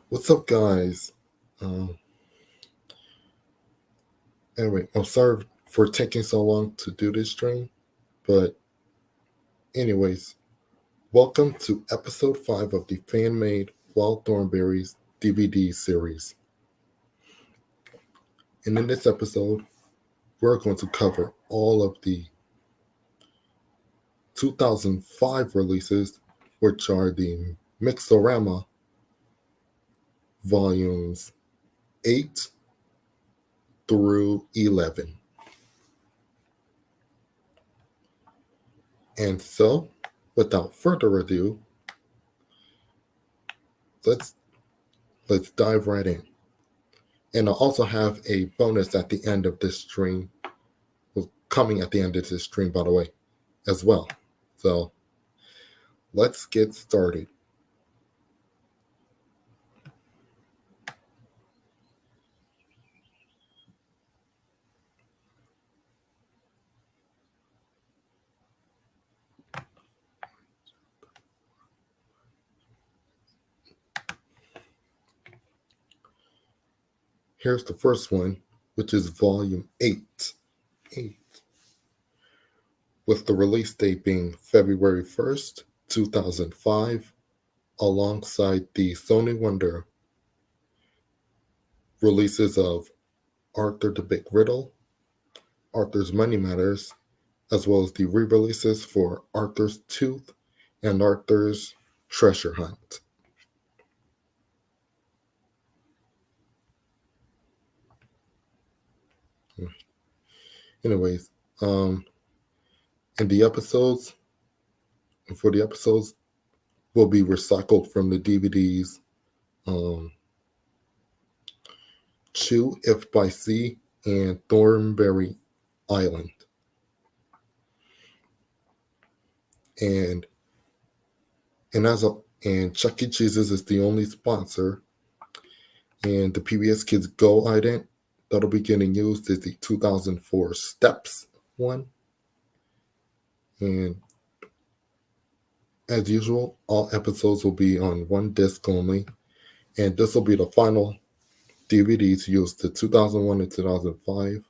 What's up, guys? Um, anyway, I'm sorry for taking so long to do this stream, but anyways, welcome to episode 5 of the Fanmade Thornberrys DVD series. And in this episode, we're going to cover all of the 2005 releases, which are the Mixorama volumes 8 through 11. And so, without further ado, let's dive right in. And I'll also have a bonus at the end of this stream, coming at the end of this stream, by the way, as well. So let's get started. Here's the first one, which is volume 8, with the release date being February 1st, 2005, alongside the Sony Wonder releases of Arthur the Big Riddle, Arthur's Money Matters, as well as the re-releases for Arthur's Tooth and Arthur's Treasure Hunt. Anyways, and the episodes, for the episodes, will be recycled from the DVDs Chew If by Sea and Thornberry Island. And Chuck E. Cheese's is the only sponsor. And the PBS Kids Go ident that'll be getting used is the 2004 Steps one. And as usual, all episodes will be on one disc only. And this will be the final DVD to use the 2001 and 2005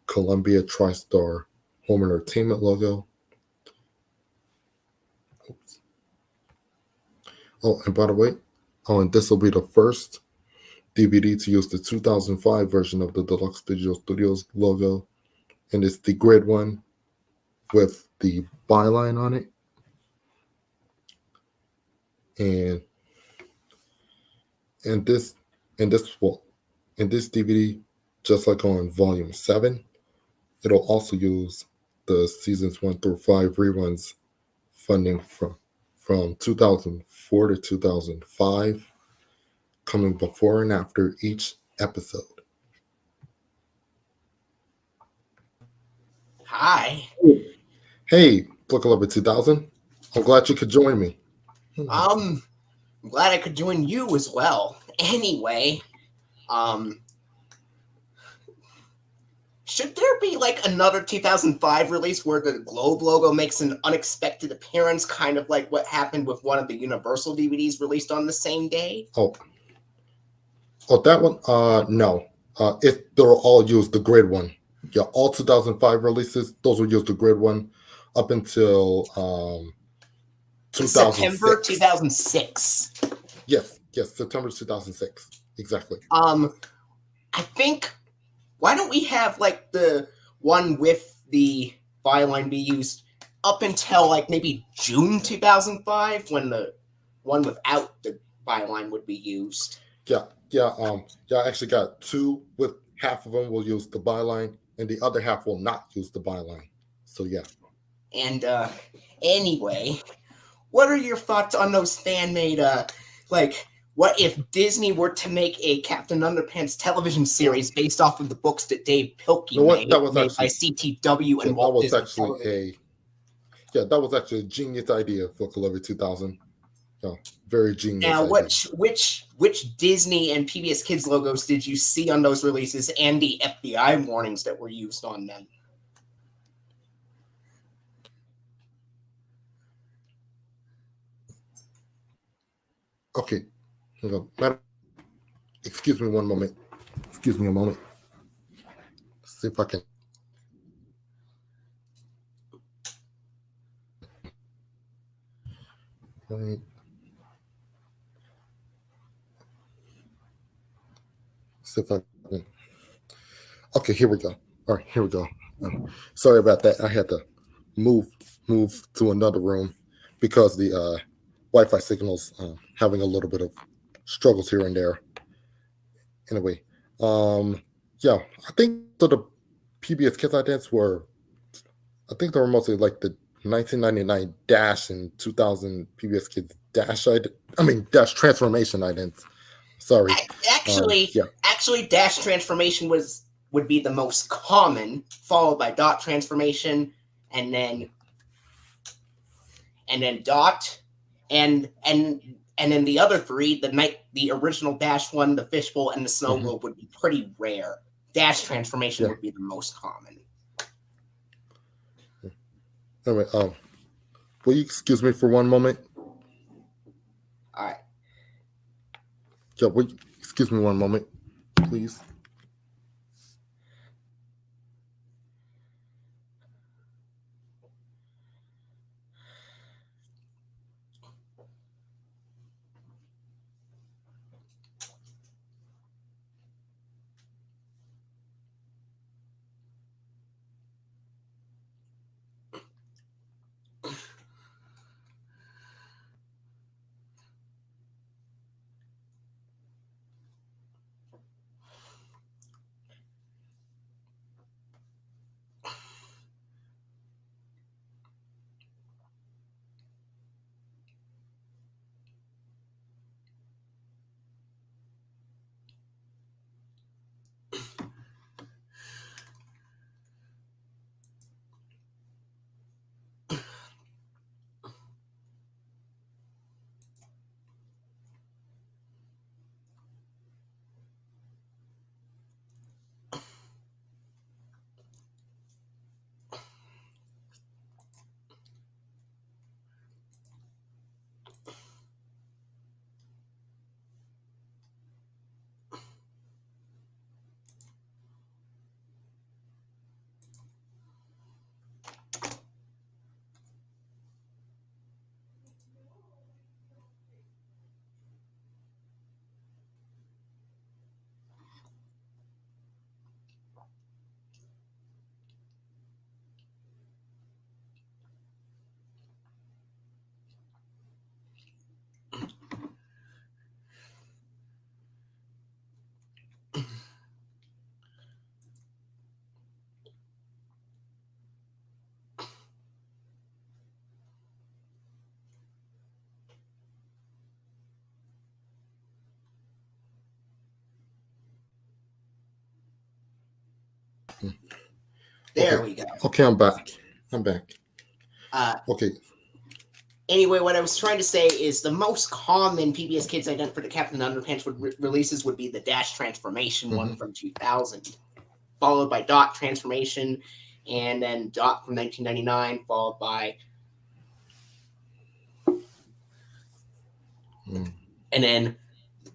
Columbia TriStar Home Entertainment logo. Oops. Oh, and by the way, and this will be the first DVD to use the 2005 version of the Deluxe Digital Studios logo. And it's the grid one with the byline on it. And this DVD, just like on volume 7, it'll also use the seasons 1 through 5 reruns funding from 2004 to 2005, coming before and after each episode. Hi. Hey, FlickaLova2000. I'm glad you could join me. I'm glad I could join you as well. Anyway, should there be like another 2005 release where the Globe logo makes an unexpected appearance, kind of like what happened with one of the Universal DVDs released on the same day? Oh, that one? No. They'll all use the grid one. Yeah, all 2005 releases, those will use the grid one up until 2006. September 2006. Yes, September 2006. Exactly. I think, why don't we have like the one with the byline be used up until like maybe June 2005, when the one without the byline would be used? Yeah. I actually got two with half of them will use the byline and the other half will not use the byline. So yeah. And anyway, what are your thoughts on those fan-made like, what if Disney were to make a Captain Underpants television series based off of the books that Dave Pilkey made by CTW and Walt Disney Television? That was actually a genius idea for FlickaLova2000. Very genius. Now, which Disney and PBS Kids logos did you see on those releases and the FBI warnings that were used on them? Okay. excuse me one moment. Excuse me a moment. See if I can. Right. See if I can. Okay, here we go. All right, here we go. Sorry about that. I had to move to another room because the Wi-Fi signals having a little bit of struggles here and there. Anyway, yeah, I think so. The PBS Kids idents were, I think they were mostly like the 1999 Dash and 2000 PBS Kids Dash. Dash transformation idents. Sorry. Actually, Yeah. actually, dash transformation would be the most common, followed by dot transformation, and then dot, and then the other three, the original dash one, the fishbowl, and the snow globe would be pretty rare. Dash transformation would be the most common. Anyway, will you excuse me for one moment? All right. Yeah, will you excuse me one moment, please? There we go. Okay, I'm back. Okay. Anyway, what I was trying to say is the most common PBS Kids ident for the Captain Underpants releases would be the Dash Transformation one from 2000, followed by Dot Transformation, and then Dot from 1999, followed by, and then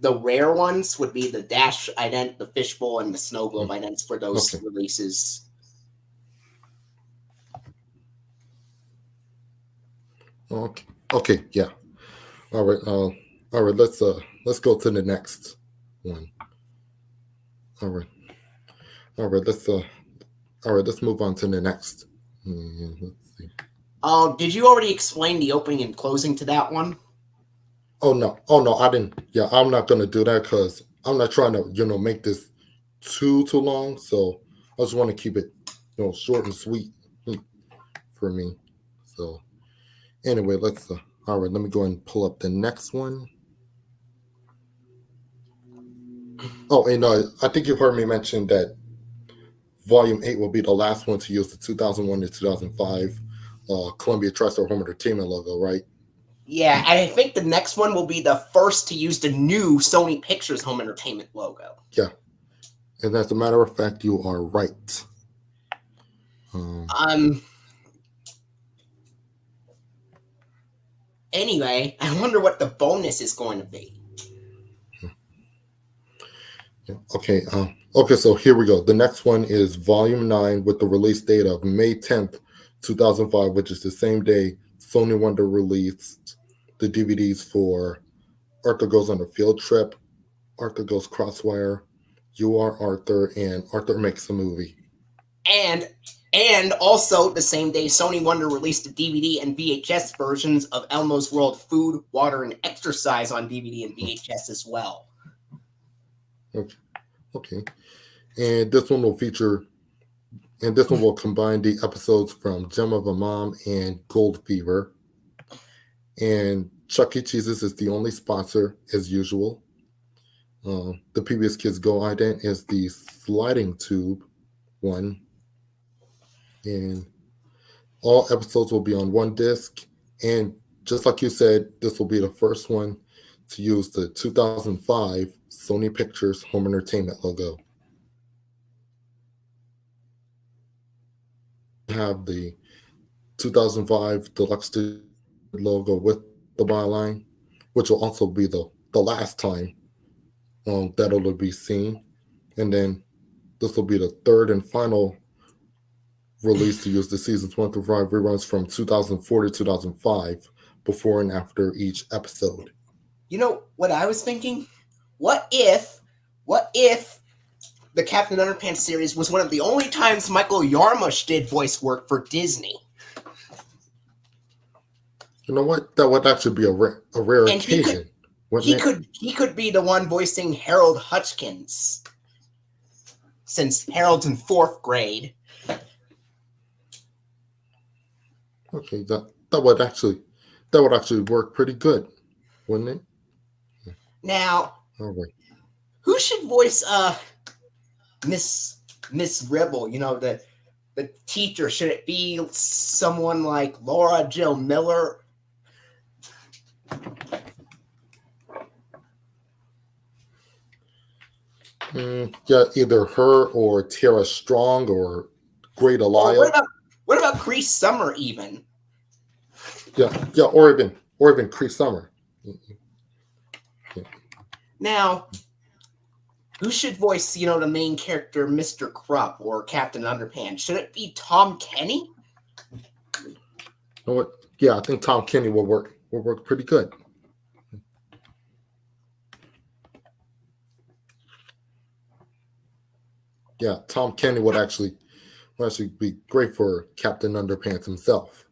the rare ones would be the Dash ident, the Fishbowl, and the Snow Globe idents for those releases. Okay. Yeah. All right. Let's go to the next one. All right. Let's move on to the next. Let's see. Oh, did you already explain the opening and closing to that one? Oh no, I didn't. Yeah, I'm not gonna do that because I'm not trying to make this too long. So I just want to keep it short and sweet for me. So anyway, let's all right, let me go and pull up the next one. Oh, and I think you heard me mention that Volume 8 will be the last one to use the 2001 to 2005 Columbia TriStar Home Entertainment logo, right? Yeah, I think the next one will be the first to use the new Sony Pictures Home Entertainment logo. Yeah, and as a matter of fact, you are right. Anyway, I wonder what the bonus is going to be. Okay, so here we go. The next one is Volume 9 with the release date of May 10th, 2005, which is the same day Sony Wonder released the DVDs for Arthur Goes on a Field Trip, Arthur Goes Crosswire, You Are Arthur, and Arthur Makes a Movie. And also the same day Sony Wonder released the DVD and VHS versions of Elmo's World Food, Water, and Exercise on DVD and VHS as well. Okay. And this one will combine the episodes from Gem of a Mom and Gold Fever. And Chuck E. Cheese's is the only sponsor, as usual. The PBS Kids Go ident is the sliding tube one. And all episodes will be on one disc. And just like you said, this will be the first one to use the 2005 Sony Pictures Home Entertainment logo. Have the 2005 Deluxe logo with the byline, which will also be the last time that it'll be seen. And then this will be the third and final release to use the seasons 1 through 5 reruns from 2004 to 2005 before and after each episode. You know what I was thinking? What if the Captain Underpants series was one of the only times Michael Yarmush did voice work for Disney? You know what? That would actually be a rare occasion. He could be the one voicing Harold Hutchins, since Harold's in 4th grade. Okay, that would actually work pretty good, wouldn't it? Now, all right. Who should voice Miss Ribble? You know, the teacher. Should it be someone like Laura Jill Miller? Yeah, either her or Tara Strong or Great Elia. What about Cree Summer even? Yeah, or even Cree Summer. Yeah. Now, who should voice, the main character, Mr. Krupp or Captain Underpants? Should it be Tom Kenny? You know what? Yeah, I think Tom Kenny will work pretty good. Yeah, Tom Kenny would actually be great for Captain Underpants himself.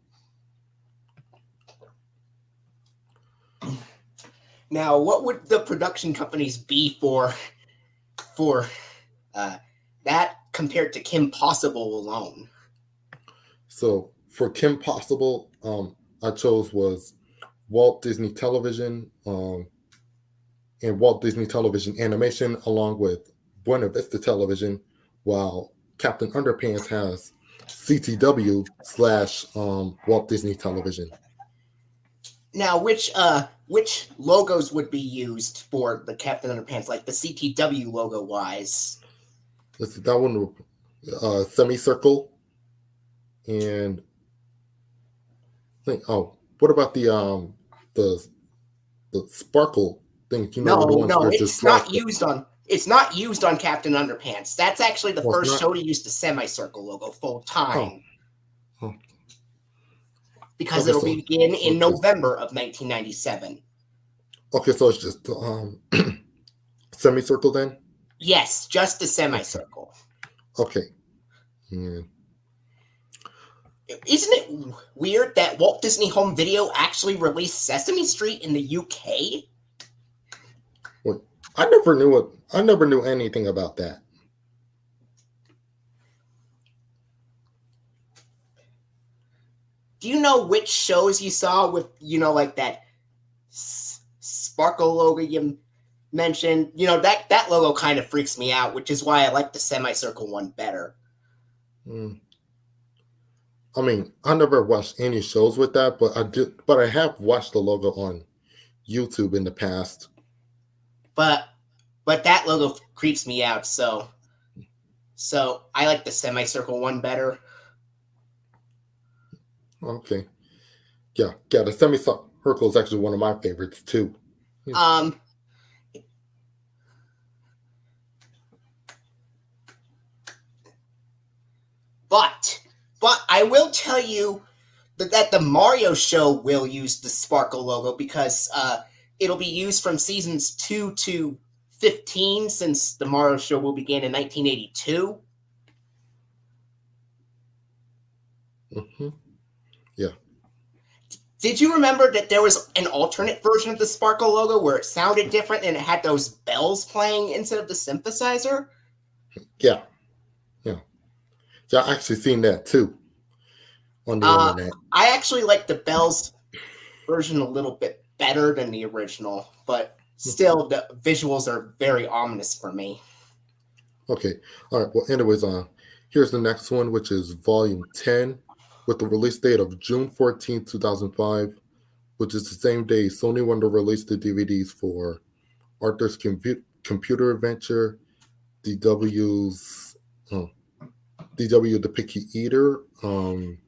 Now, what would the production companies be for that compared to Kim Possible alone? So for Kim Possible, I chose was Walt Disney Television and Walt Disney Television Animation, along with Buena Vista Television, while Captain Underpants has CTW / Walt Disney Television. Now, which logos would be used for the Captain Underpants, like the CTW logo wise? Let's see, that one, semicircle, and what about the sparkle thing? No, it's not used on. It's not used on Captain Underpants. That's actually the first show to use the semicircle logo full time. Oh. Because it'll begin in November of 1997. Okay, so it's just semicircle then? Yes, just a semicircle. Okay. Yeah. Isn't it weird that Walt Disney Home Video actually released Sesame Street in the UK? Wait, I never knew anything about that. Do you know which shows you saw with, like that sparkle logo you mentioned? That logo kind of freaks me out, which is why I like the semicircle one better. I mean, I never watched any shows with that, but I have watched the logo on YouTube in the past. But that logo creeps me out, so I like the semicircle one better. Okay. Yeah, the semicircle is actually one of my favorites too. But I will tell you that the Mario show will use the Sparkle logo because it'll be used from seasons 2 to 15 since the Mario show will begin in 1982. Mm-hmm. Yeah. Did you remember that there was an alternate version of the Sparkle logo where it sounded different and it had those bells playing instead of the synthesizer? Yeah. Yeah. Yeah, I actually seen that too on the internet. I actually like the bells version a little bit better than the original, but still the visuals are very ominous for me. Okay. All right. Well, anyways, here's the next one, which is Volume 10, with the release date of June 14th, 2005, which is the same day Sony wanted to release the DVDs for Arthur's Computer Adventure, DW's DW the Picky Eater, and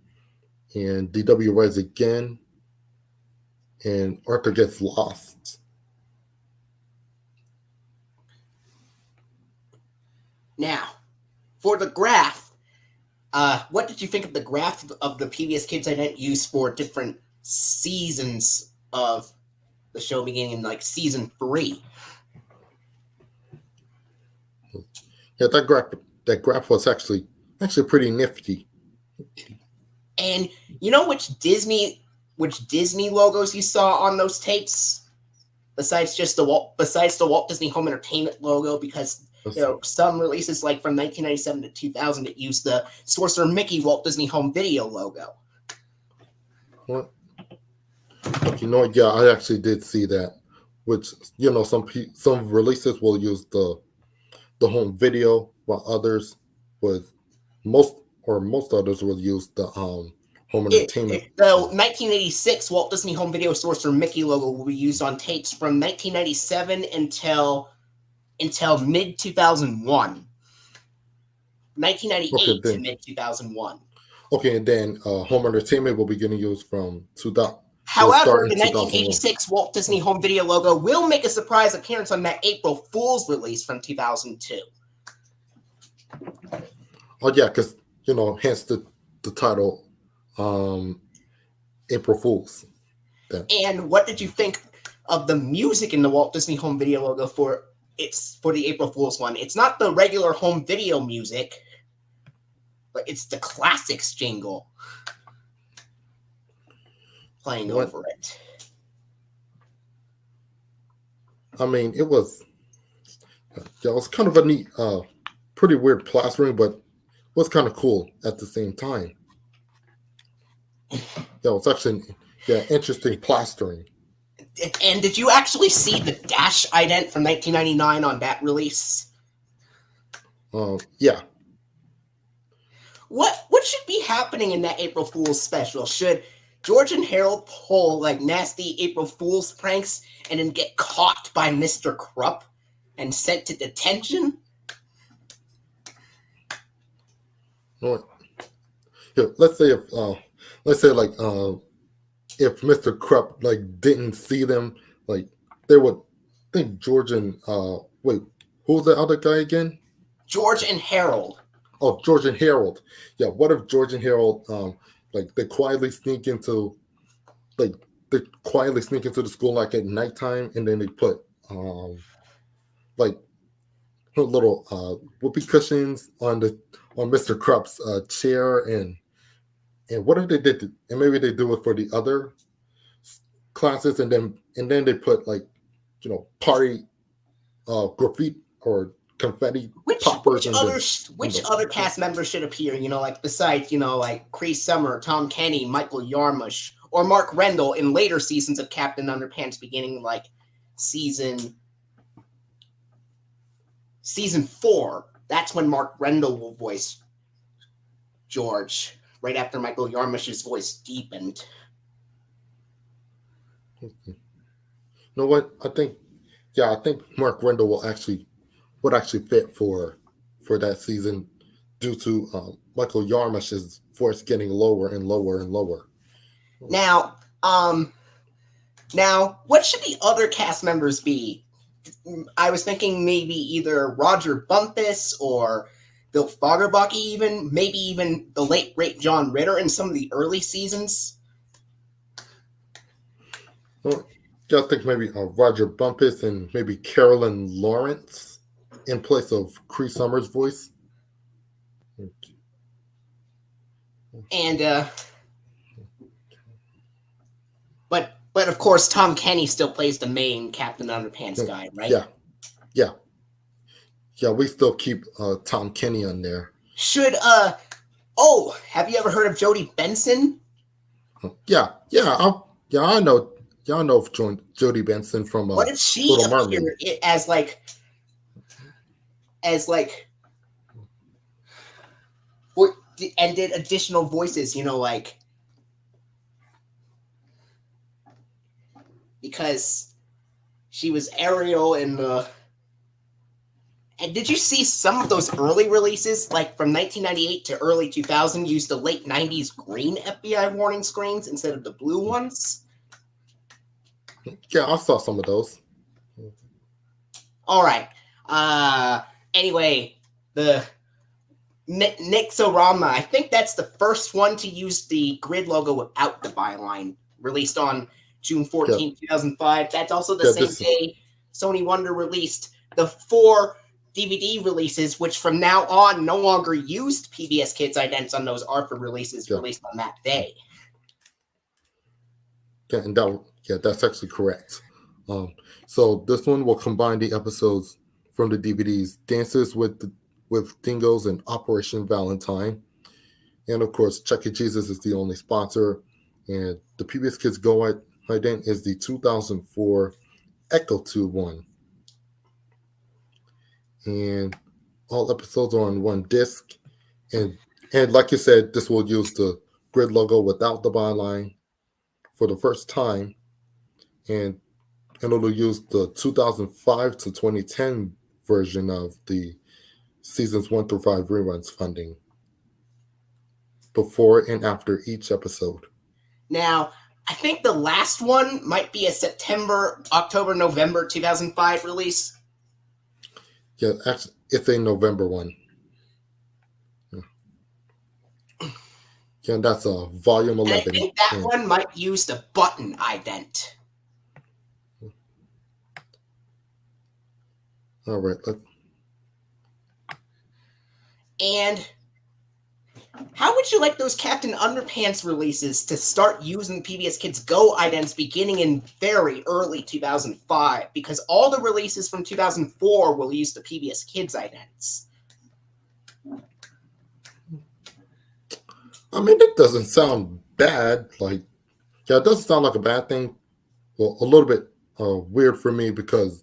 DW Rise Again, and Arthur Gets Lost. Now, for the graph, what did you think of the graph of the PBS Kids I didn't use for different seasons of the show beginning in like season 3? Yeah, that graph was actually pretty nifty. And you know which Disney logos you saw on those tapes? Besides the Walt Disney Home Entertainment logo, because there are some releases like from 1997 to 2000 that used the Sorcerer Mickey Walt Disney Home Video logo. What? Yeah, I actually did see that. Which some releases will use the home video, while others most others will use the home entertainment. The 1986 Walt Disney Home Video Sorcerer Mickey logo will be used on tapes from 1997 until mid 2001. 1998 to mid 2001. Okay, and then home entertainment will be getting used from 2000. However, the 1986 Walt Disney Home Video logo will make a surprise appearance on that April Fool's release from 2002. Oh yeah, because hence the title, April Fool's. And what did you think of the music in the Walt Disney Home Video logo for the April Fool's one? It's not the regular home video music, but it's the classics jingle playing over it. I mean, it was kind of a neat, pretty weird plastering, but was kind of cool at the same time. Yeah, it's actually interesting plastering. And did you actually see the Dash ident from 1999 on that release? Yeah. What should be happening in that April Fool's special? Should George and Harold pull like nasty April Fool's pranks and then get caught by Mr. Krupp and sent to detention? Let's say if Mr. Krupp didn't see them, they would think George and who was the other guy again? George and Harold. Oh, George and Harold. Yeah, what if George and Harold they quietly sneak into the school at nighttime, and then they put little whoopee cushions on Mr. Krupp's chair, and what if they did and maybe they do it for the other classes, and then they put party graffiti or confetti poppers. Which other cast members should appear? Besides Cree Summer, Tom Kenny, Michael Yarmush, or Mark Rendell in later seasons of Captain Underpants, beginning season 4. That's when Mark Rendell will voice George, right after Michael Yarmush's voice deepened. You know what? I think Mark Rendell would actually fit for that season due to Michael Yarmush's voice getting lower and lower and lower. Now, what should the other cast members be? I was thinking maybe either Roger Bumpus or Bill Fagerbakke, even maybe even the late great John Ritter in some of the early seasons. Well, I think maybe Roger Bumpus and maybe Carolyn Lawrence in place of Cree Summers' voice. And but of course Tom Kenny still plays the main Captain Underpants guy, right? Yeah. We still keep Tom Kenny on there. Should have you ever heard of Jodie Benson? Yeah. I know. Y'all know of Jodie Benson from What if she Little appeared Mermaid. as and did additional voices, because she was Ariel in the. And did you see some of those early releases, like from 1998 to early 2000, used the late 90s green FBI warning screens instead of the blue ones? Yeah, I saw some of those. All right. Anyway, the Nixorama, I think that's the first one to use the grid logo without the byline, released on June 14, 2005. That's also the same day Sony Wonder released the 4 DVD releases, which from now on no longer used PBS Kids idents on those ARPA releases released on that day. Yeah, and that's actually correct. So this one will combine the episodes from the DVDs Dances with Dingoes and Operation Valentine. And of course, Chuck E. Cheese's is the only sponsor. And the PBS Kids Go ident is the 2004 Echo Tube one. And all episodes are on one disc. And like you said, this will use the grid logo without the byline for the first time. And it'll use the 2005 to 2010 version of the seasons 1 through 5 reruns funding before and after each episode. Now, I think the last one might be a September, October, November 2005 release. Yeah, actually, it's a November one. Yeah, and that's a volume 11. And I think that one might use the button ident. All right. And how would you like those Captain Underpants releases to start using PBS Kids Go idents beginning in very early 2005? Because all the releases from 2004 will use the PBS Kids idents. I mean, it doesn't sound bad. It doesn't sound like a bad thing. Well, a little bit weird for me because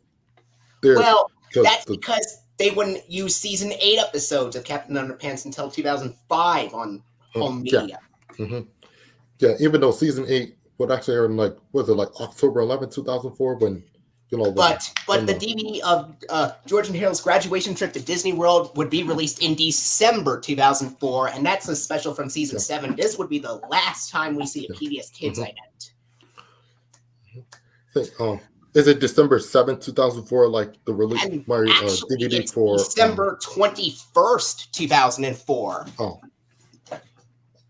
because they wouldn't use season 8 episodes of Captain Underpants until 2005 on home media. Yeah, even though season 8 would actually air in October 11, 2004 when But the DVD of George and Harold's graduation trip to Disney World would be released in December 2004, and that's a special from season 7. This would be the last time we see a PBS Kids ident. Is it December 7th, 2004, like the release DVD for December 21st, 2004.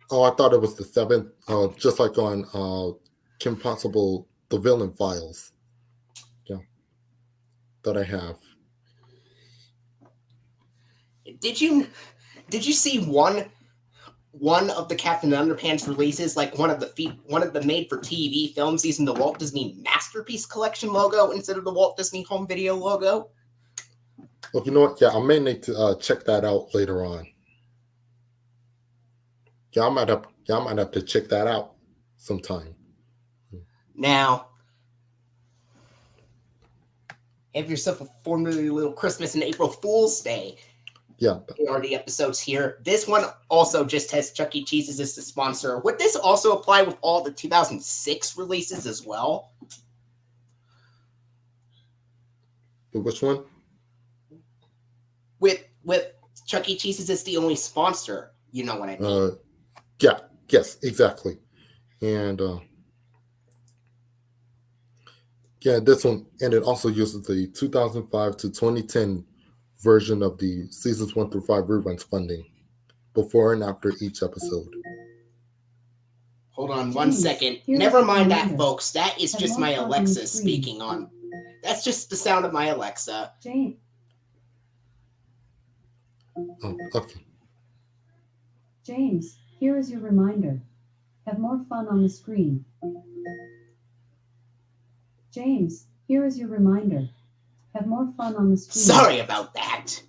Oh, I thought it was the 7th, just like on Kim Possible, The Villain Files. Yeah, that I have. Did you see one of the Captain Underpants releases, like one of the made-for-TV films using the Walt Disney Masterpiece Collection logo instead of the Walt Disney Home Video logo? Well, you know what? Yeah, I may need to check that out later on. Yeah, I might have to check that out sometime. Now, have yourself a formally little Christmas and April Fool's Day. Yeah. Here are the episodes here. This one also just has Chuck E. Cheese's as the sponsor. Would this also apply with all the 2006 releases as well? Which one? With Chuck E. Cheese's as the only sponsor. You know what I mean? Yeah. Yes, exactly. And this one, and it also uses the 2005 to 2010 version of the seasons 1 through 5 reruns funding before and after each episode. Hold on one second. Never mind that, folks. That is just my Alexa speaking on. That's just the sound of my Alexa. James. Oh, okay. James, here is your reminder. Have more fun on the screen. James, here is your reminder. Have more fun on the screen. Sorry about that.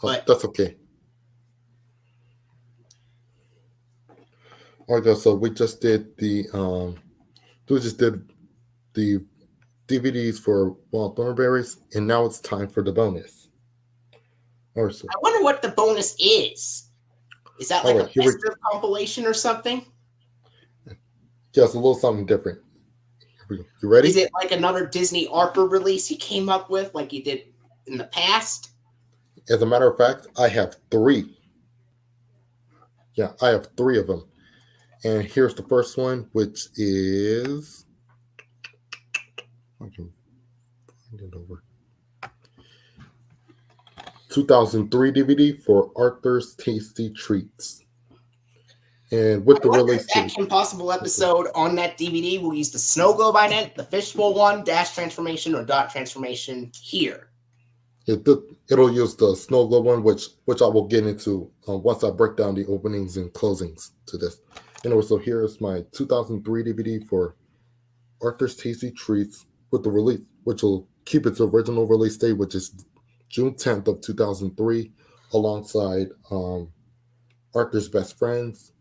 But that's okay. Okay, so we just did the DVDs for Thornberrys, and now it's time for the bonus. Or so. I wonder what the bonus is. Is that like a Bester compilation or something? Yeah, it's a little something different. Here we go. You ready? Is it like another Disney ARPA release you came up with like you did in the past? As a matter of fact, I have 3. Yeah, I have 3 of them. And here's the first one, which is... I can find it over. 2003 DVD for Arthur's Tasty Treats. And with the release date. That Kim Possible episode on that DVD will use the snow globe ident, the fishbowl one, dash transformation, or dot transformation here. It'll use the snow globe one, which I will get into once I break down the openings and closings to this. Anyway, so here's my 2003 DVD for Arthur's Tasty Treats with the release, which will keep its original release date, which is June 10th of 2003, alongside Arthur's Best Friends,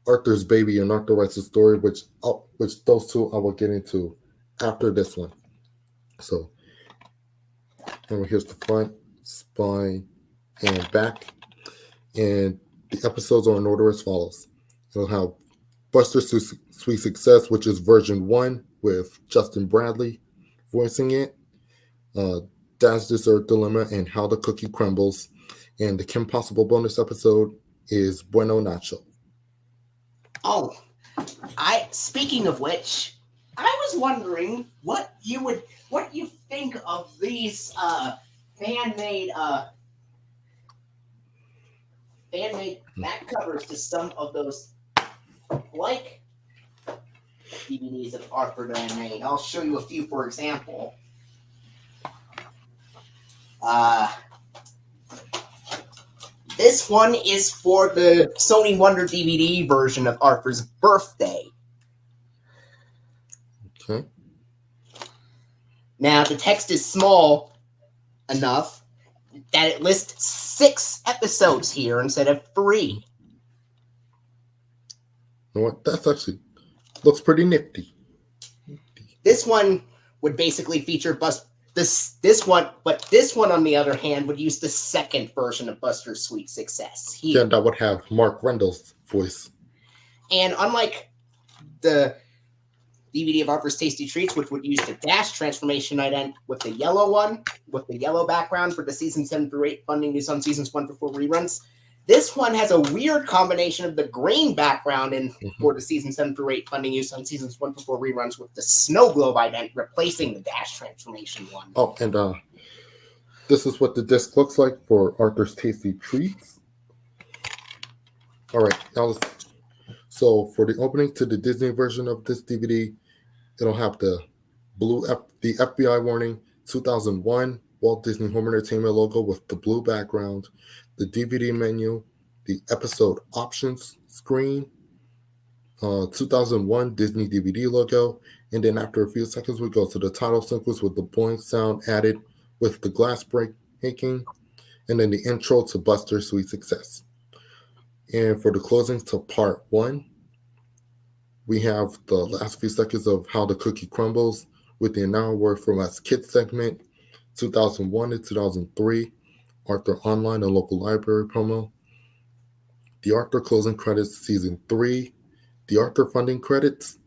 Arthur's Baby, and Arthur Writes a Story, which those two I will get into after this one. So, and here's the front, spine, and back. And the episodes are in order as follows. It'll have Buster's Sweet Success, which is version 1 with Justin Bradley voicing it. Dad's Dessert Dilemma and How the Cookie Crumbles. And the Kim Possible bonus episode is Bueno Nacho. Oh, speaking of which, I was wondering what you think of these fan-made back covers to some of those like DVDs that Arthur made. I'll show you a few, for example. This one is for the Sony Wonder DVD version of Arthur's birthday. Okay. Now, the text is small enough that it lists 6 episodes here instead of 3. You know what? That's actually looks pretty nifty. This one would basically feature this one on the other hand would use the second version of Buster's Sweet Success. Yeah, that would have Mark Rendell's voice. And unlike the DVD of Arthur's Tasty Treats, which would use the dash transformation ident with the yellow one, with the yellow background for the season 7 through 8 funding used on seasons 1 through 4 reruns, this one has a weird combination of the green background for the season 7 through 8 funding used on seasons 1 through 4 reruns with the snow globe ident replacing the dash transformation one. Oh, and this is what the disc looks like for Arthur's Tasty Treats. All right, now so for the opening to the Disney version of this DVD, it'll have the FBI warning 2001 Walt Disney Home Entertainment logo with the blue background, the DVD menu, the episode options screen, 2001 Disney DVD logo, and then after a few seconds we go to the title sequence with the boing sound added with the glass breaking, and then the intro to Buster's Sweet Success. And for the closing to part 1, we have the last few seconds of How the Cookie Crumbles with the Now Word from Us Kids segment, 2001 to 2003, Arthur Online and Local Library promo, the Arthur closing credits season 3, the Arthur funding credits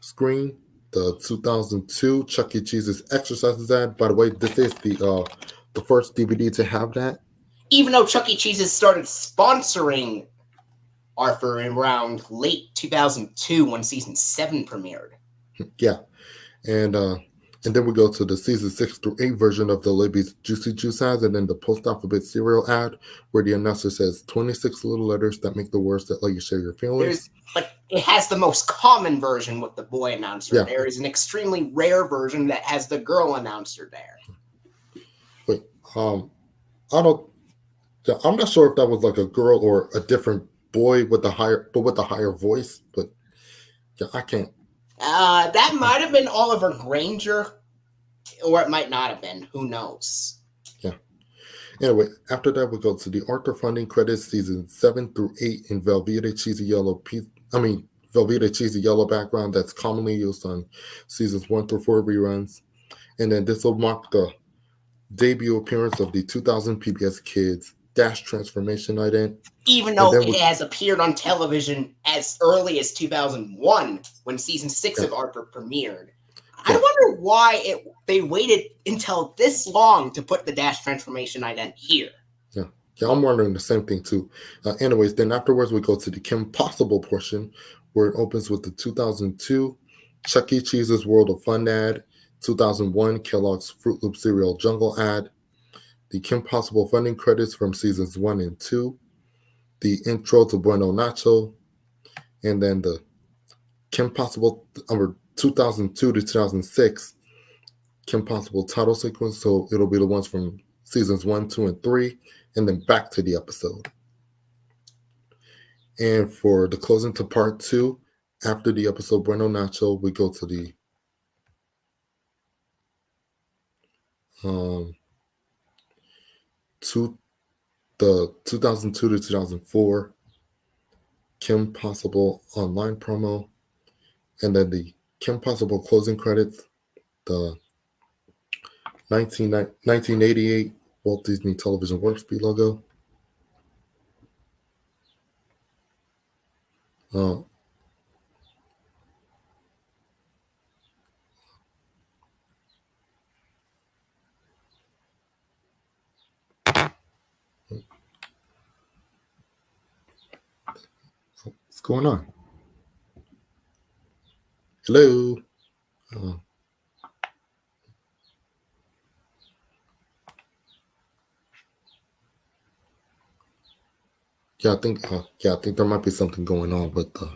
screen, the 2002 Chuck E. Cheese's Exercises ad. By the way, this is the first DVD to have that. Even though Chuck E. Cheese's started sponsoring Arthur in around late 2002 when season 7 premiered. Yeah, and And then we go to the season 6 through 8 version of the Libby's Juicy Juice ads, and then the post-alphabet cereal ad, where the announcer says 26 little letters that make the words that let you share your feelings. But it has the most common version with the boy announcer. Yeah. There is an extremely rare version that has the girl announcer there. Wait, I'm not sure if that was like a girl or a different boy with a higher voice, but yeah, I can't. That might have been Oliver Granger, or it might not have been. Who knows? Yeah. Anyway, after that, we go to the Arthur funding credits, season 7 through 8 in Velveeta cheesy yellow background that's commonly used on seasons 1 through 4 reruns. And then this will mark the debut appearance of the 2000 PBS Kids Dash Transformation Ident. Even though it has appeared on television as early as 2001, when season 6 of Arthur premiered. I wonder why they waited until this long to put the Dash Transformation Ident here. Yeah, I'm wondering the same thing too. Anyways, then afterwards we go to the Kim Possible portion, where it opens with the 2002 Chuck E. Cheese's World of Fun ad, 2001 Kellogg's Fruit Loop cereal Jungle ad, the Kim Possible funding credits from seasons 1 and 2, the intro to Bueno Nacho, and then the Kim Possible 2002 to 2006 Kim Possible title sequence. So it'll be the ones from seasons 1, 2, and 3, and then back to the episode. And for the closing to part 2, after the episode Bueno Nacho, we go to the 2002 to 2004 Kim Possible online promo, and then the Kim Possible closing credits, the 1988 Walt Disney Television Workspeed logo. What's going on? Hello? I think there might be something going on with the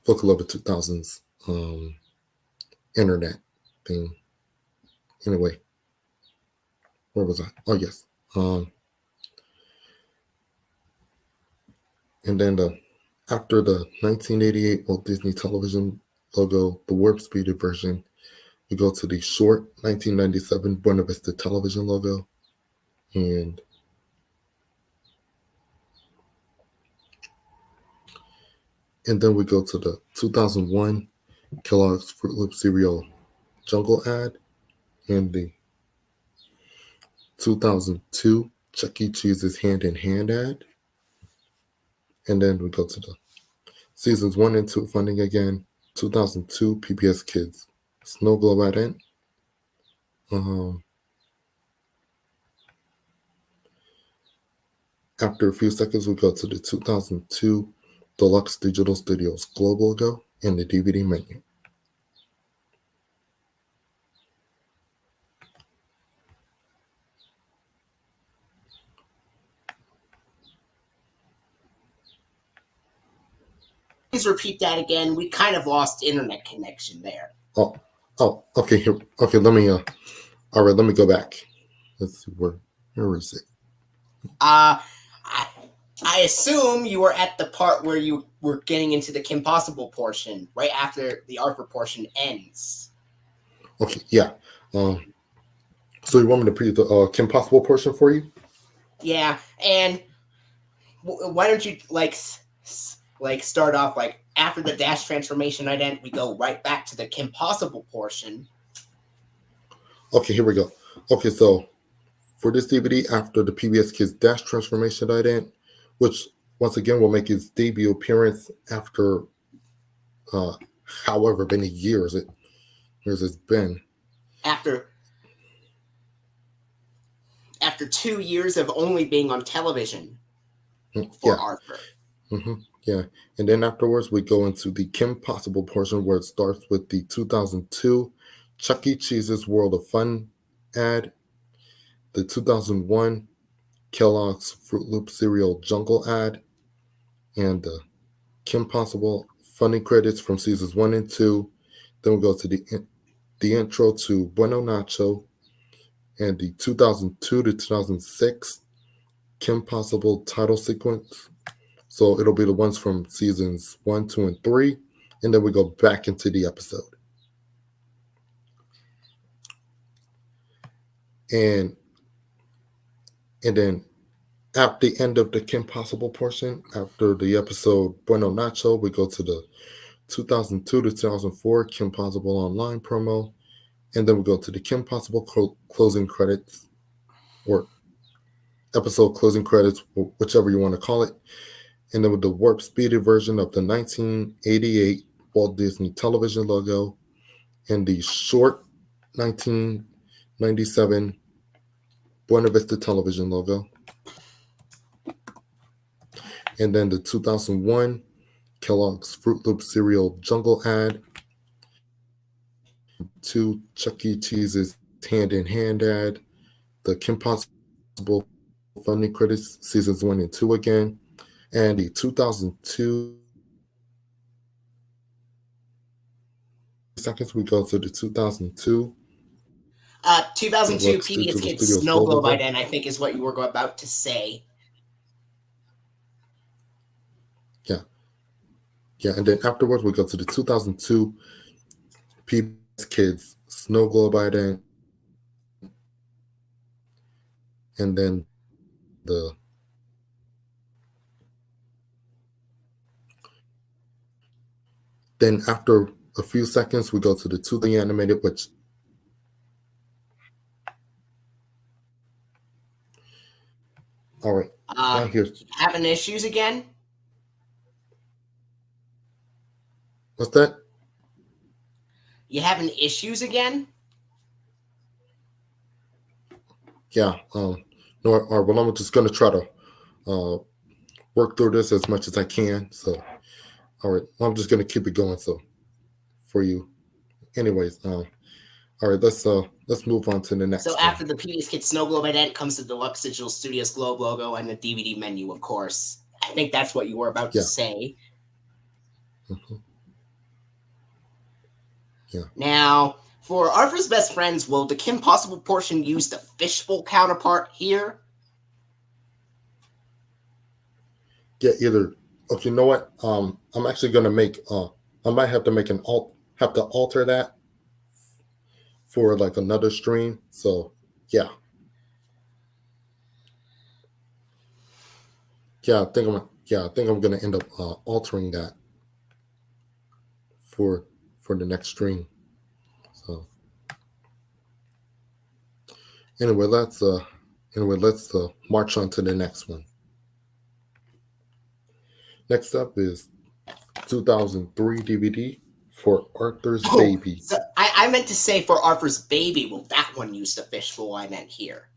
FlickaLova2000's internet thing. Anyway, where was I? Oh yes. And then after the 1988 Walt Disney Television logo, the warp speeded version, we go to the short 1997 Buena Vista Television logo, and then we go to the 2001 Kellogg's Fruit Loop cereal Jungle ad, and the 2002 Chuck E. Cheese's Hand in Hand ad. And then we go to the seasons 1 and 2 funding again, 2002 PBS Kids Snow Globe ad. After a few seconds, we go to the 2002 Deluxe Digital Studios Globe logo and the DVD menu. Please repeat that again. We kind of lost internet connection there. Oh, okay. Okay, let me go back. Let's see, where is it? I assume you were at the part where you were getting into the Kim Possible portion, right after the Arthur portion ends. Okay, yeah. So you want me to preview the Kim Possible portion for you? Yeah, and why don't you start off after the Dash Transformation ident, we go right back to the Kim Possible portion. Okay, here we go. Okay, so for this DVD, after the PBS Kids Dash Transformation ident, which once again will make its debut appearance after however many years it's been. After 2 years of only being on television for Arthur. Mm-hmm. Yeah, and then afterwards we go into the Kim Possible portion where it starts with the 2002 Chuck E. Cheese's World of Fun ad, the 2001 Kellogg's Fruit Loop cereal Jungle ad, and the Kim Possible funding credits from seasons 1 and 2. Then we'll go to the intro to Bueno Nacho and the 2002 to 2006 Kim Possible title sequence. So it'll be the ones from seasons 1, 2, and 3. And then we go back into the episode. And then at the end of the Kim Possible portion, after the episode Bueno Nacho, we go to the 2002 to 2004 Kim Possible online promo. And then we go to the Kim Possible closing credits, or episode closing credits, whichever you want to call it. And then with the warp speeded version of the 1988 Walt Disney Television logo and the short 1997 Buena Vista Television logo. And then the 2001 Kellogg's Fruit Loop cereal Jungle ad. 2 Chuck E. Cheese's Hand in Hand ad. The Kim Possible funding credits seasons 1 and 2 again. And the 2002 seconds, we go to the 2002. 2002 PBS Kids Snow Globe Ident, I think is what you were about to say. Yeah, and then afterwards we go to the 2002 PBS Kids Snow Globe Ident, and then after a few seconds we go to the 2D animated, which all right. Now here's having issues again. What's that? You having issues again? Yeah. No. Well, I'm just gonna try to work through this as much as I can. So, all right. I'm just gonna keep it going. So, for you, anyways. All right. Let's move on to the next. So after the PBS Kids Snow Globe Ident comes the Deluxe Digital Studios Globe logo and the DVD menu, of course. I think that's what you were about to say. Mm-hmm. Yeah. Now, for Arthur's Best Friends, will the Kim Possible portion use the fishbowl counterpart here? Yeah, either. Okay, you know what? I'm actually gonna make. I might have to make have to alter that for like another stream. So yeah. I think I'm gonna end up altering that for the next stream. So anyway, let's march on to the next one. Next up is 2003 DVD for Arthur's Baby. So I meant to say for Arthur's Baby, will that one use the fishbowl I meant here?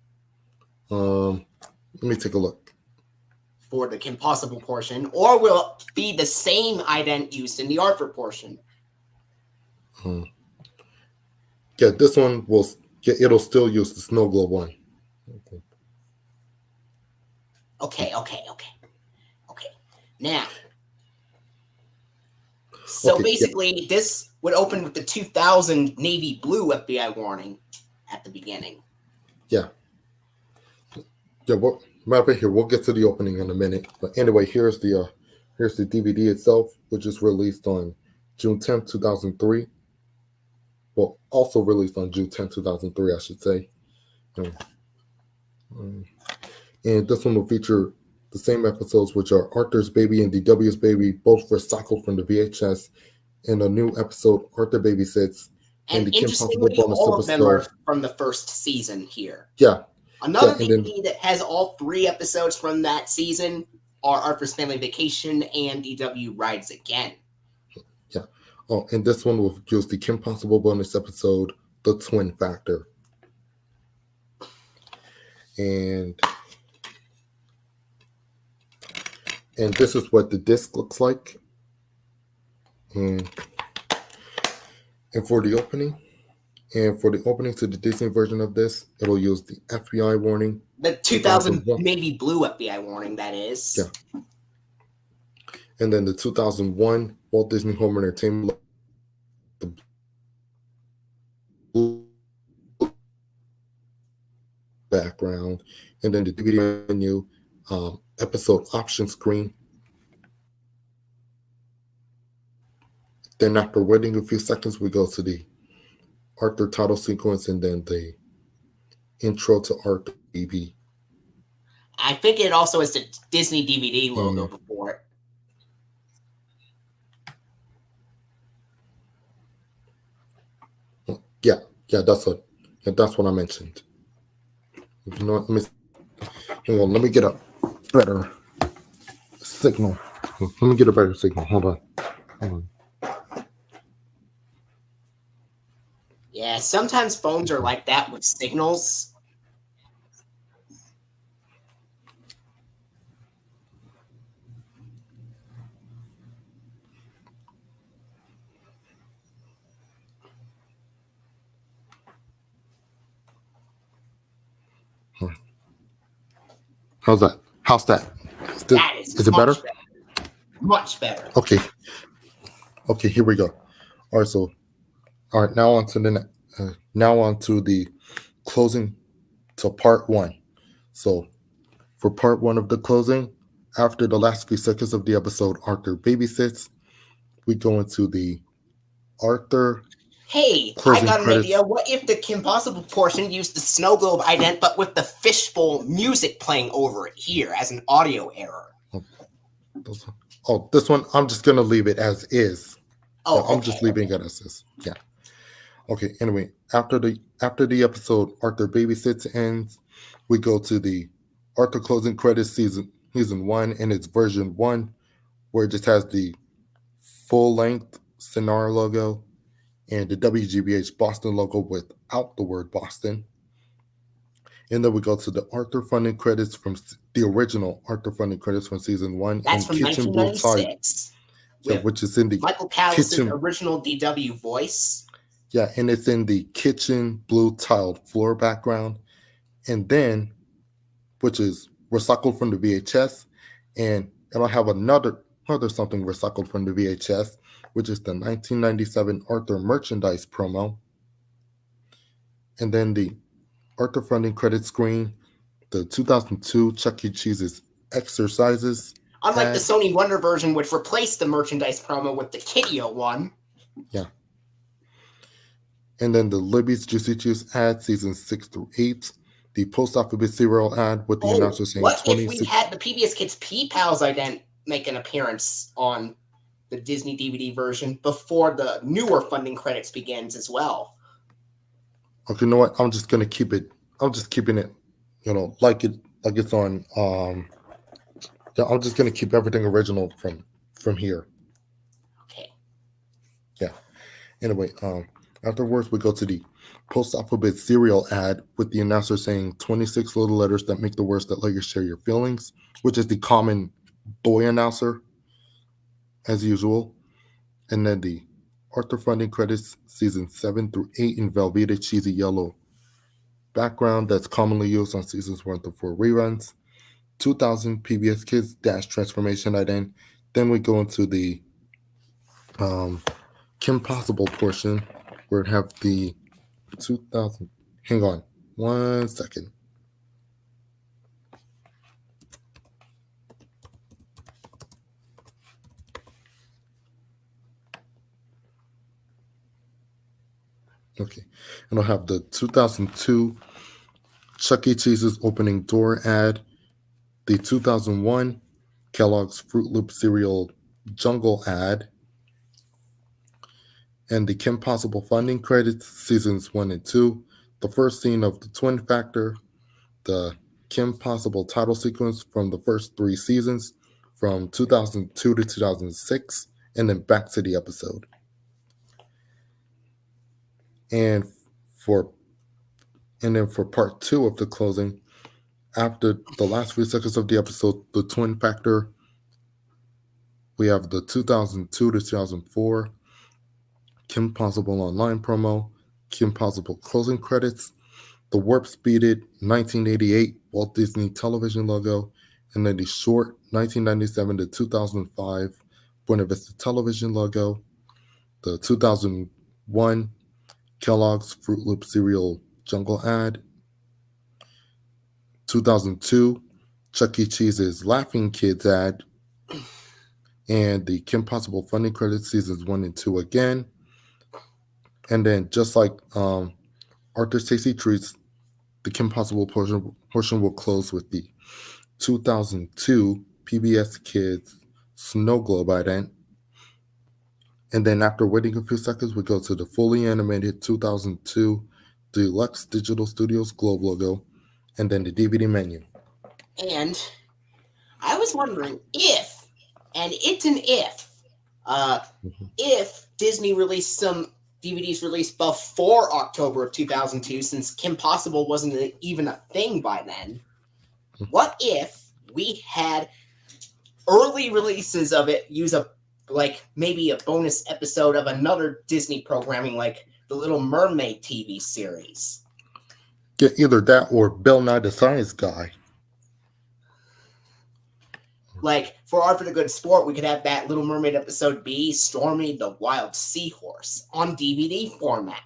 Let me take a look. For the Kim Possible portion, or will it be the same ident used in the Arthur portion? Yeah, this one it'll still use the Snow Globe one. Okay. Now, so basically, this would open with the 2000 navy blue FBI warning at the beginning. Yeah. Matter of here, we'll get to the opening in a minute. But anyway, here's the DVD itself, which is released on June 10th, 2003. Well, also released on June 10th, 2003, I should say. And this one will feature the same episodes, which are Arthur's Baby and DW's Baby, both recycled from the VHS, and a new episode, Arthur Babysits, and the Kim Possible bonus all of episode. them are from the first season here. Yeah. Another DVD that has all 3 episodes from that season are Arthur's Family Vacation and DW Rides Again. Yeah. Oh, and this one will use the Kim Possible bonus episode, The Twin Factor. And this is what the disc looks like. And for the opening, And for the opening to the Disney version of this, it'll use the FBI warning. The 2000 navy blue FBI warning, that is. Yeah. And then the 2001 Walt Disney Home Entertainment, the blue background, and then the DVD menu, episode option screen. Then after waiting a few seconds, we go to the Arthur title sequence and then the intro to Arthur TV. I think it also has the Disney DVD logo before it. Yeah, that's what I mentioned. You know what? Let me get a better signal. Let me get a better signal. Hold on. Yeah, sometimes phones are like that with signals. How's that? Is it better? Much better. Okay, here we go. All right, now on to the closing to part 1. So for part 1 of the closing, after the last few seconds of the episode Arthur babysits, we go into the Arthur. Hey, I got an idea. What if the Kim Possible portion used the snow globe ident, but with the fishbowl music playing over it here as an audio error? This one, I'm just going to leave it as is. I'm just leaving it as is. Yeah. Okay, anyway, after the episode Arthur babysits ends, we go to the Arthur closing credits season 1 in its version 1, where it just has the full-length Sonar logo and the WGBH Boston logo without the word Boston. And then we go to the Arthur funding credits from the original Arthur funding credits from season 1. That's from Kitchen Blue Tile. Yeah, which is in the Michael Callis' original DW voice. Yeah, and it's in the kitchen blue tiled floor background. And then, which is recycled from the VHS. And it'll have another something recycled from the VHS, which is the 1997 Arthur merchandise promo. And then the Arthur funding credit screen, the 2002 Chuck E. Cheese's Exercises. Unlike the Sony Wonder version, which replaced the merchandise promo with the Kideo one. Yeah. And then the Libby's Juicy Juice ad, seasons 6 through 8. The Post Office cereal ad with the announcer saying what 26. If we had the PBS Kids P-Pals ident make an appearance on the Disney DVD version before the newer funding credits begins as well? Okay, you know what? I'm just keeping it, like it's on. I'm just gonna keep everything original from here. Okay. Yeah. Anyway, afterwards we go to the Post Alphabet cereal ad with the announcer saying 26 little letters that make the words that let you share your feelings, which is the common boy announcer, as usual. And then the Arthur funding credits, seasons 7 through 8 in Velveeta cheesy yellow background that's commonly used on seasons 1 through 4 reruns. 2000 PBS Kids Dash Transformation ident. Then we go into the Kim Possible portion where it have the 2000. Hang on 1 second. Okay, and I'll have the 2002 Chuck E. Cheese's opening door ad, the 2001 Kellogg's Fruit Loop cereal jungle ad, and the Kim Possible funding credits, seasons 1 and 2, the first scene of the Twin Factor, the Kim Possible title sequence from the first 3 seasons, from 2002 to 2006, and then back to the episode. And then for part 2 of the closing, after the last few seconds of the episode, the Twin Factor, we have the 2002 to 2004 Kim Possible online promo, Kim Possible closing credits, the warp-speeded 1988 Walt Disney Television logo, and then the short 1997 to 2005 Buena Vista Television logo, the 2001 Kellogg's Fruit Loop cereal jungle ad, 2002 Chuck E. Cheese's Laughing Kids ad, and the Kim Possible funding credits seasons 1 and 2 again. And then just like Arthur Stacy Treats, the Kim Possible portion will close with the 2002 PBS Kids Snow Globe ident. And then after waiting a few seconds, we go to the fully animated 2002 Deluxe Digital Studios Globe logo, and then the DVD menu. And I was wondering if, and it's an if Disney released some DVDs released before October of 2002, since Kim Possible wasn't even a thing by then, what if we had early releases of it, use maybe a bonus episode of another Disney programming like the Little Mermaid TV series? Yeah, either that or Bill Nye the Science Guy. Like, for Arthur the Good Sport, we could have that Little Mermaid episode be Stormy the Wild Seahorse on DVD format.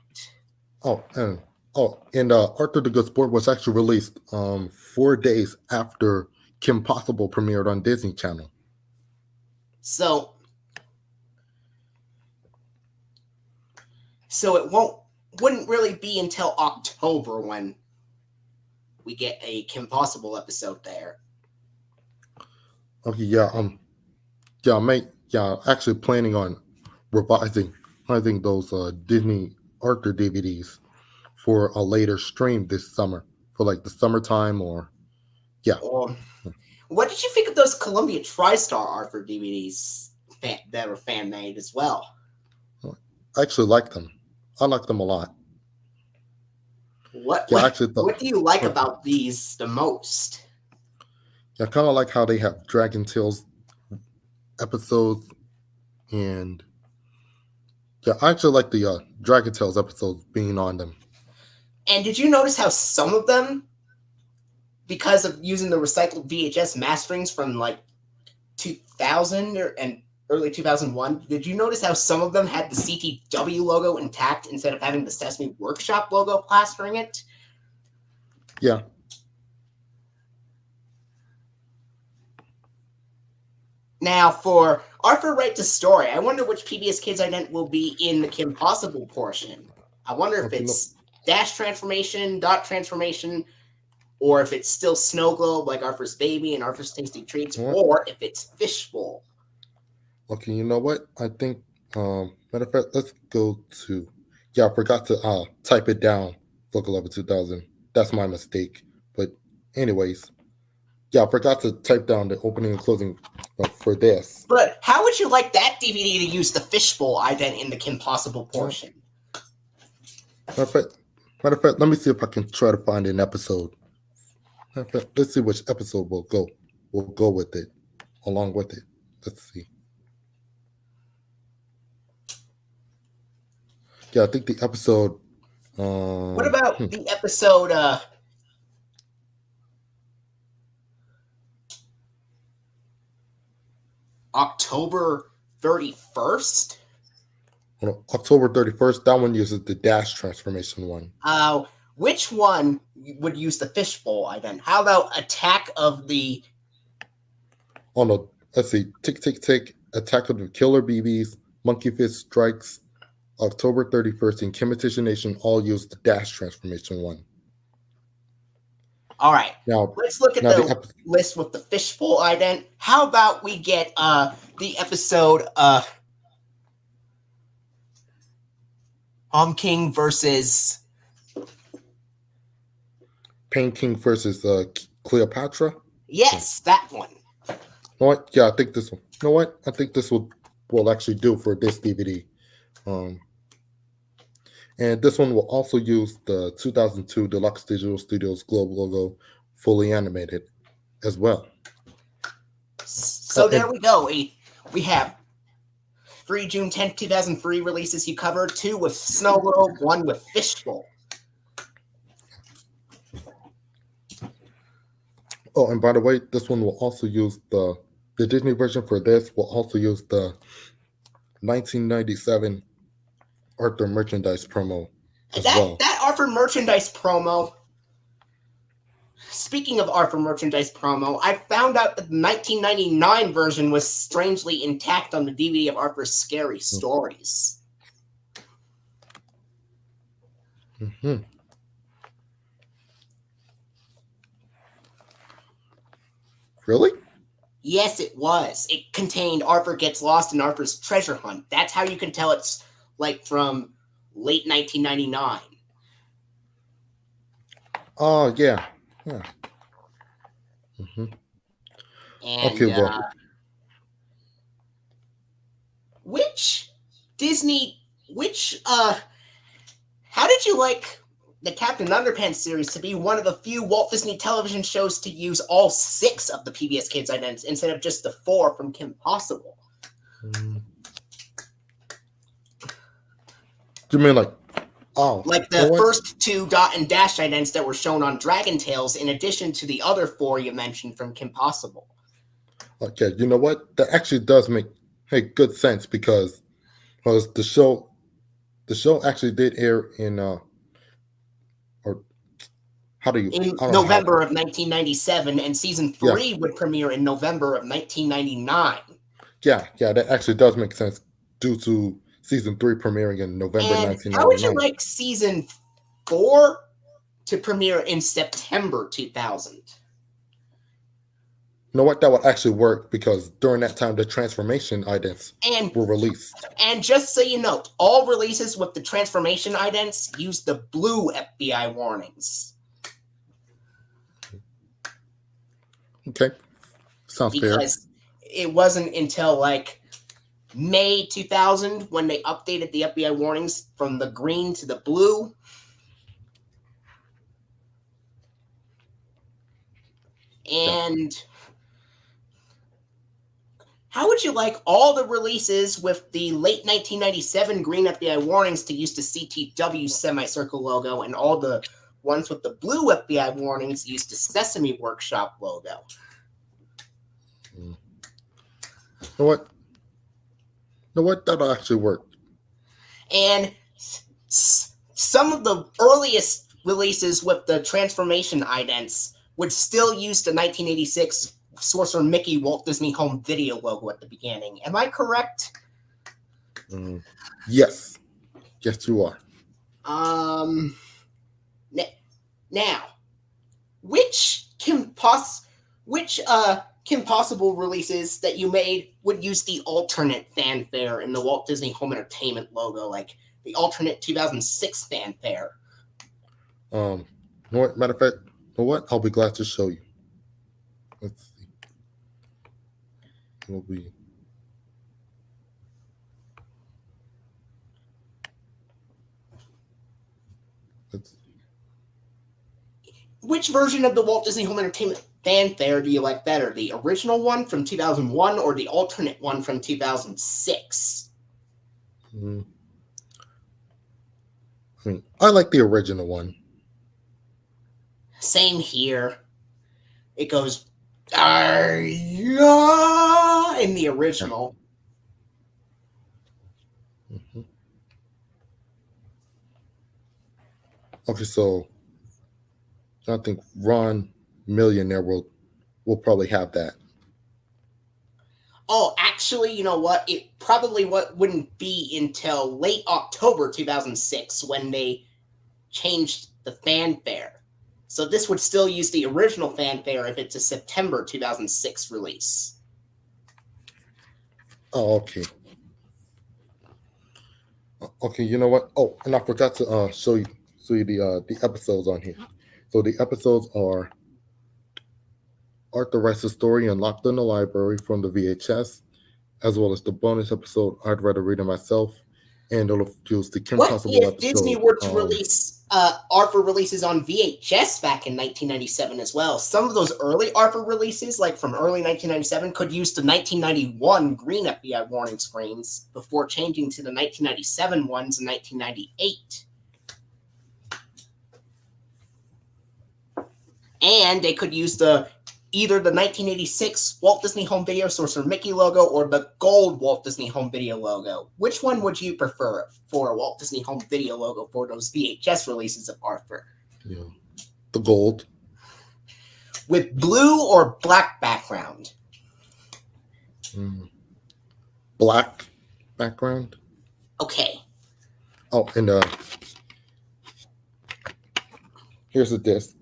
And Arthur the Good Sport was actually released 4 days after Kim Possible premiered on Disney Channel. So it wouldn't really be until October when we get a Kim Possible episode there. Okay, actually planning on revising those Disney Arthur DVDs for a later stream this summer, for like the summertime or. What did you think of those Columbia TriStar Arthur DVDs that were fan made as well? I actually like them. I like them a lot. What do you like about these the most? I kind of like how they have Dragon Tales episodes, and I actually like the Dragon Tales episodes being on them. And did you notice how some of them, because of using the recycled VHS masterings from like 2000 and early 2001, did you notice how some of them had the CTW logo intact instead of having the Sesame Workshop logo plastering it? Yeah. Now, for Arthur Writes a Story, I wonder which PBS Kids ident will be in the Kim Possible portion. I wonder if it's dash transformation, dot transformation, or if it's still Snow Globe like Arthur's Baby and Arthur's Tasty Treats, or if it's Fishbowl. Okay, you know what? I think, matter of fact, let's go to, I forgot to type it down, FlickaLova2000. That's my mistake. But anyways, I forgot to type down the opening and closing for this. But how would you like that DVD to use the Fishbowl ident in the Kim Possible portion? Matter of fact, let me see if I can try to find an episode. Matter of fact, let's see which episode will go with it, along with it. Let's see. I think the episode. What about the episode? October 31st? October 31st, that one uses the dash transformation one. Which one would use the Fishbowl ident? How about Attack of the... Oh no, let's see. Tick, tick, tick. Attack of the Killer BBs, Monkey Fist Strikes, October 31st, and Kimitition Nation all use the dash transformation one. All right, now let's look at the list with the Fishbowl ident. How about we get the episode King versus Pain King versus Cleopatra? Yes, that one. You know what? I think this one. You know what? I think this will actually do for this DVD. And this one will also use the 2002 Deluxe Digital Studios Globe logo, fully animated as well. So there we go. We have 3 June 10th, 2003 releases you covered, 2 with Snow Globe, 1 with Fishbowl. Oh, and by the way, this one will also use the Disney version for this will also use the 1997 Arthur merchandise promo as well. That Arthur merchandise promo. Speaking of Arthur merchandise promo, I found out that the 1999 version was strangely intact on the DVD of Arthur's Scary Stories. Mm-hmm. Really? Yes, it was. It contained Arthur Gets Lost and Arthur's Treasure Hunt. That's how you can tell it's like from late 1999. Oh, yeah. Mm-hmm. And Okay, well. How did you like the Captain Underpants series to be one of the few Walt Disney television shows to use all 6 of the PBS Kids identities instead of just the 4 from Kim Possible? You mean like the first 2 dot and dash idents that were shown on Dragon Tales in addition to the other 4 you mentioned from Kim Possible? Okay, you know what? That actually does make good sense because the show actually did air in November of 1997, and season 3 would premiere in November of 1999. Yeah, that actually does make sense due to season 3 premiering in November 1999. How would you like season 4 to premiere in September 2000? You know what? That would actually work because during that time, the transformation idents were released. And just so you know, all releases with the transformation idents use the blue FBI warnings. Okay. Sounds fair. Because it wasn't until like May 2000 when they updated the FBI warnings from the green to the blue. And how would you like all the releases with the late 1997 green FBI warnings to use the CTW semicircle logo, and all the ones with the blue FBI warnings use the Sesame Workshop logo? You know what? That'll actually work. And some of the earliest releases with the transformation idents would still use the 1986 Sorcerer Mickey Walt Disney Home Video logo at the beginning. Am I correct? Yes. Yes, you are. Now, which Kim Possible releases that you made would use the alternate fanfare in the Walt Disney Home Entertainment logo, like the alternate 2006 fanfare? Matter of fact, you know what? I'll be glad to show you. Let's see. It will be. Which version of the Walt Disney Home Entertainment fanfare do you like better? The original one from 2001 or the alternate one from 2006? I like the original one. Same here. It goes in the original. Okay, so I think Ron Millionaire will probably have that. Oh, actually, you know what? It probably wouldn't be until late October 2006 when they changed the fanfare. So this would still use the original fanfare if it's a September 2006 release. Oh, okay. Okay, you know what? Oh, and I forgot to show you the episodes on here. So the episodes are Arthur Writes a Story Unlocked in the Library from the VHS, as well as the bonus episode I'd Rather Read It Myself, and it'll use the Kim What Possible if Disney episode. were to release ARPA releases on VHS back in 1997 as well? Some of those early ARPA releases, like from early 1997, could use the 1991 green FBI warning screens before changing to the 1997 ones in 1998. And they could use either the 1986 Walt Disney Home Video Source Mickey logo or the gold Walt Disney Home Video logo. Which one would you prefer for a Walt Disney Home Video logo for those VHS releases of Arthur? Yeah, the gold. With blue or black background? Black background. Okay. Oh, and here's a disc.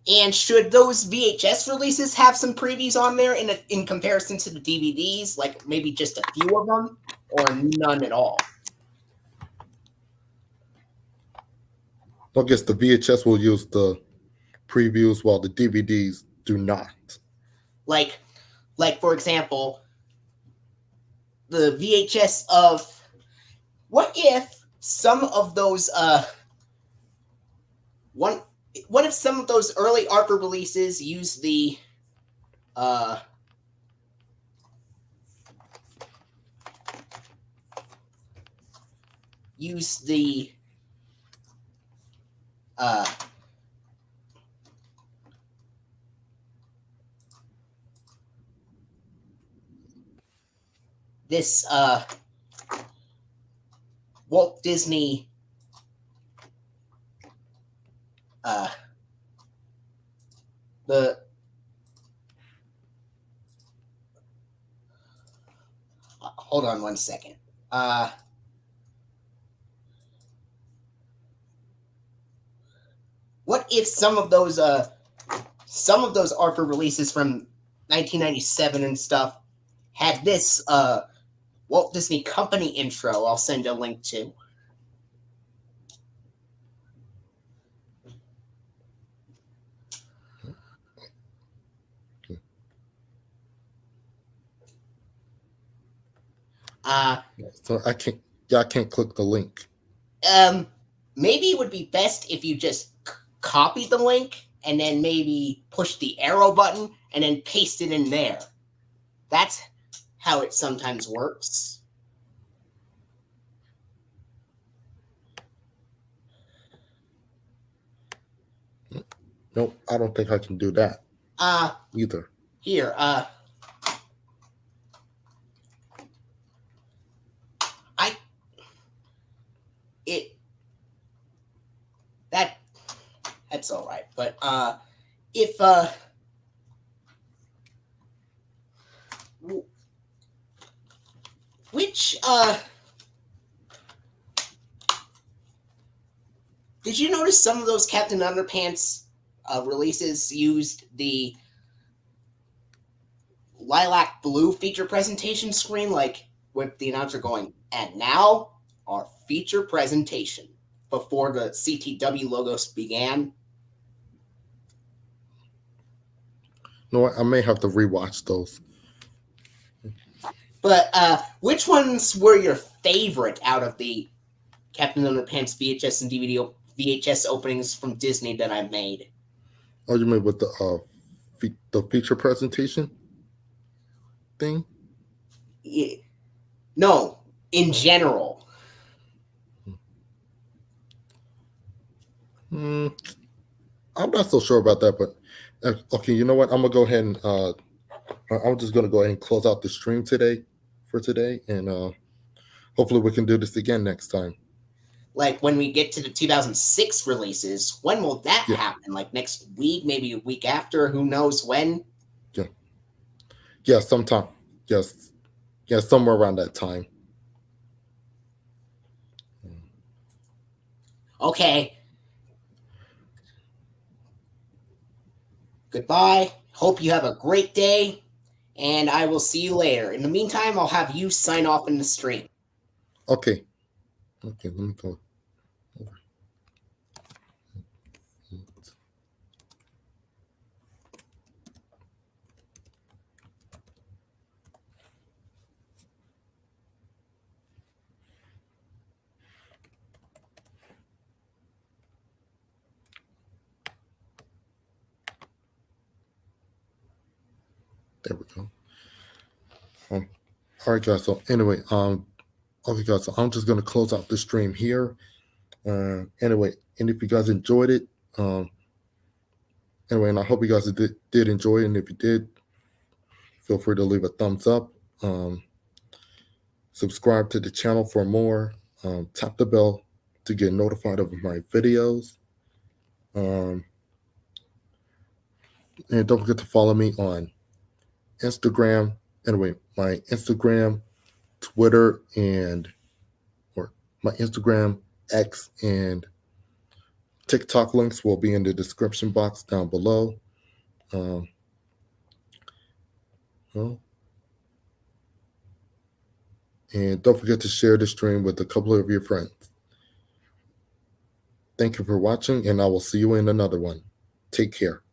And should those VHS releases have some previews on there in comparison to the DVDs? Like maybe just a few of them or none at all? I guess the VHS will use the previews while the DVDs do not. Like for example, the VHS of what if some of those what if some of those early ARPA releases use the this Walt Disney hold on one second. What if some of those ARPA releases from 1997 and stuff had this Walt Disney Company intro? I'll send you a link to. So I can't click the link. Maybe it would be best if you just copy the link and then maybe push the arrow button and then paste it in there. That's how it sometimes works. Nope, I don't think I can do that. Either. Here, that's all right. But if which did you notice some of those Captain Underpants releases used the lilac blue feature presentation screen, like with the announcer going, and now our feature presentation before the CTW logos began? You know what? I may have to rewatch those. But which ones were your favorite out of the Captain Underpants VHS and DVD VHS openings from Disney that I made? Oh, you mean with the feature presentation thing? Yeah. No, in general. I'm not so sure about that, but okay, you know what? I'm gonna go ahead and I'm just gonna go ahead and close out the stream today, and hopefully we can do this again next time. Like when we get to the 2006 releases, when will that happen? Like next week, maybe a week after? Who knows when? Yeah, sometime. Yes, somewhere around that time. Okay. Goodbye. Hope you have a great day, and I will see you later. In the meantime, I'll have you sign off in the stream. Okay, let me go. There we go. All right, guys. So anyway, okay, guys. So I'm just gonna close out the stream here. Anyway, and if you guys enjoyed it, anyway, and I hope you guys did enjoy it. And if you did, feel free to leave a thumbs up. Subscribe to the channel for more. Tap the bell to get notified of my videos. And don't forget to follow me on Instagram. Anyway, my Instagram, Twitter, or my Instagram, X, and TikTok links will be in the description box down below. And don't forget to share the stream with a couple of your friends. Thank you for watching, and I will see you in another one. Take care.